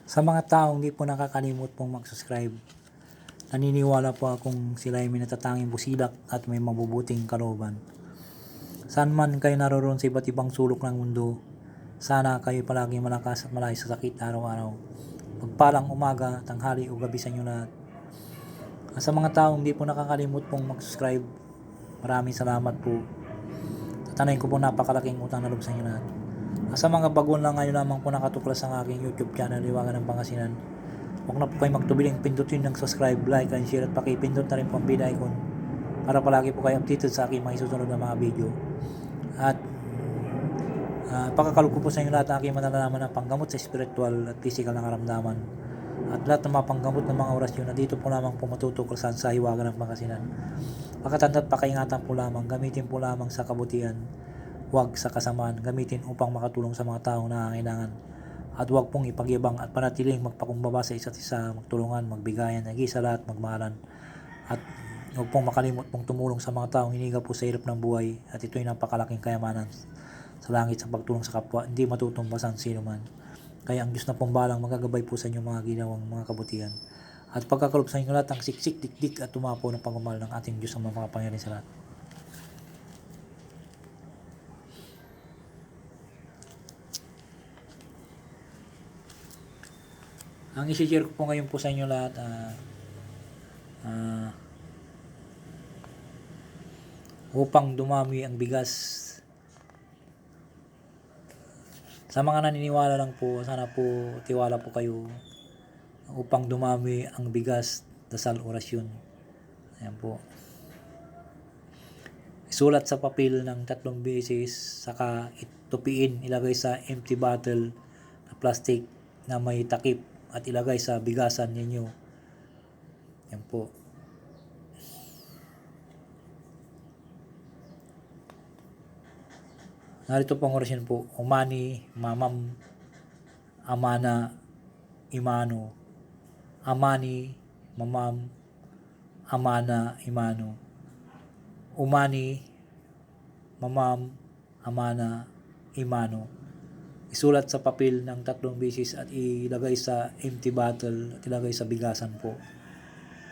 Sa mga taong di po nakakalimot pong mag-subscribe, naniniwala po akong sila ay may natatanging busilak at may mabubuting kalooban. Saan man kayo naroon sa iba't ibang sulok ng mundo, sana kayo palagi malakas at malayo sa sakit araw-araw. Pagpalang umaga, tanghali o gabi sa inyo lahat. Sa mga taong di po nakakalimot pong mag-subscribe, maraming salamat po. Tatanayin ko po napakalaking utang na loob sa inyo lahat. Sa mga baguhan lang ngayon lamang po nakatuklas sa aking YouTube channel, Liwangan ng Pangasinan, huwag na po kayo magtubiling pindutin ng subscribe, like, and share at pakipindot na rin po ang bell icon para palagi po kayo updated sa aking mga isusunod na mga video. At pakakalog ko po sa inyo lahat ang aking manalalaman ng panggamot sa spiritual at physical na karamdaman at lahat ng mga panggamot ng mga orasyon na dito po lamang po matutuklasan sa Hiwaga ng Pangasinan. Pakatanda at pakaingatan po lamang, gamitin po lamang sa kabutihan, huwag sa kasamaan, gamitin upang makatulong sa mga taong nangangailangan. At huwag pong ipagyabang at panatiling magpakumbaba sa isa't isa, magtulungan, magbigayan, nag-isa lahat, magmahalan. At huwag pong makalimot pong tumulong sa mga taong hiniga po sa hirap ng buhay, at ito'y napakalaking kayamanan sa langit sa pagtulong sa kapwa, hindi matutumbasan sino man. Kaya ang Diyos na pong balang magagabay po sa inyong mga ginawang mga kabutihan. At pagkakalob sa inyo lahat ang siksik, dikdik at tumapo ng pagmamahal ng ating Diyos ang makapangyarihan sa lahat. Ang isi-share ko po ngayon po sa inyo lahat upang dumami ang bigas. Sa mga naniniwala lang po, sana po tiwala po kayo. Upang dumami ang bigas, dasal, orasyon. Ayan po. Isulat sa papel ng 3 beses, saka itupiin, ilagay sa empty bottle na plastic na may takip at ilagay sa bigasan ninyo. Ayan po. Narito pong orasyon po. Umani, mamam, amana, imano. Amani, mamam, amana, imano. Umani, mamam, amana, imano. Isulat sa papel ng 3 beses at ilagay sa empty bottle at ilagay sa bigasan po.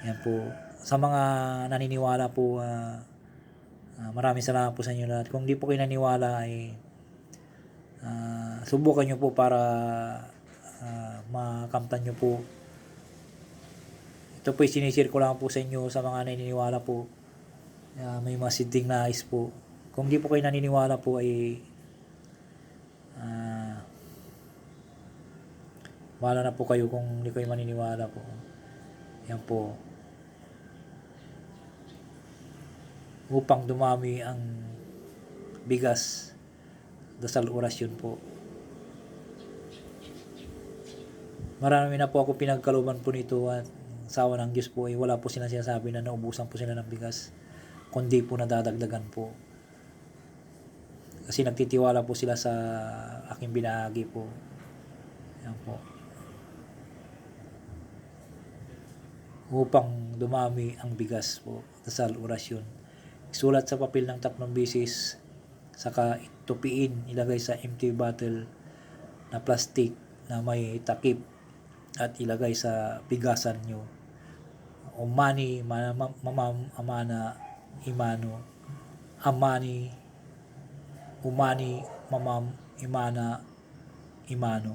Yan po. Sa mga naniniwala po, maraming salamat po sa inyo lahat. Kung di po kayo naniwala ay subukan nyo po para makamtan nyo po. Ito po sinishare ko lang po sa inyo sa mga naniniwala po. May mga siding nais po. Kung di po kayo naniniwala po ay wala na po kayo kung di kayo maniniwala po. Yan po. Upang dumami ang bigas, dasal, orasyon po. Marami na po ako pinagkaluban po nito at sa awa ng Diyos po ay wala po silang sinasabi na naubusan po sila ng bigas, kundi po nadadagdagan po. Kasi nagtitiwala po sila sa aking binahagi po. Yan po. Upang dumami ang bigas po, dasal, orasyon. Isulat sa papel ng 3 beses, saka itupiin, ilagay sa empty bottle na plastic na may takip at ilagay sa bigasan nyo. Umani, mamam, amana, imano. Amani, umani, mamam, imana, imano.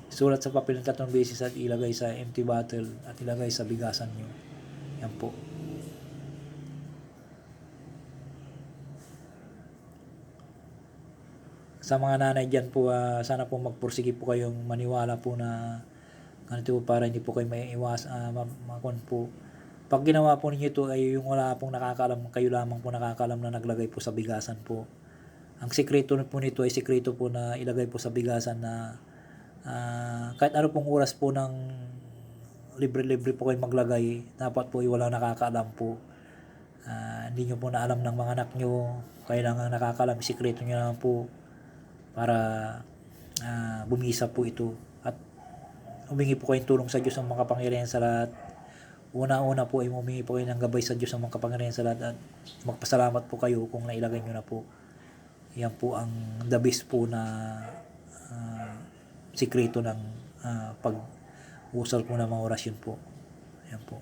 Sulat sa papel ng 3 beses at ilagay sa empty bottle at ilagay sa bigasan nyo. Yan po. Sa mga nanay dyan po, sana po magpursige po kayong maniwala po na ganito po para hindi po kayo maiiwas makon po. Pag ginawa po ninyo ito ay yung wala pong nakakaalam, kayo lamang po nakakaalam na naglagay po sa bigasan po. Ang sekreto po nito ay sekreto po na ilagay po sa bigasan na kahit ano pong oras po ng libre-libre po kayo maglagay, dapat po ay walang nakakaalam po. Hindi nyo po na alam ng mga anak nyo, kayo lang ang nakakaalam, sekreto nyo naman po para bumisa po ito at humingi po kayong tulong sa Diyos ang makapangyarihan sa lahat. Una-una po ay humingi po kayo ng gabay sa Diyos ang makapangyarihan sa lahat at magpasalamat po kayo kung nailagay nyo na po. Yan po ang the best po na sikreto ng usal po ng mga orasyon po. Ayan po.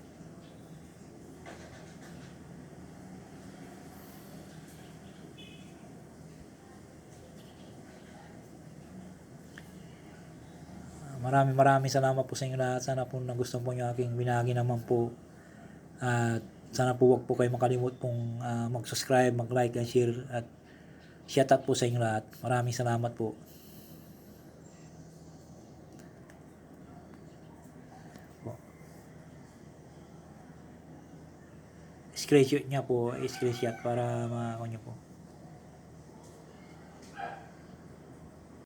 Maraming salamat po sa inyo lahat. Sana po nagustuhan po yung aking binahagi naman po. At sana po wag po kayo makalimut pong mag-subscribe, mag-like, and share. At shout out po sa inyo lahat. Maraming salamat po. Screenshot niya po, screenshot para makakuha niyo po.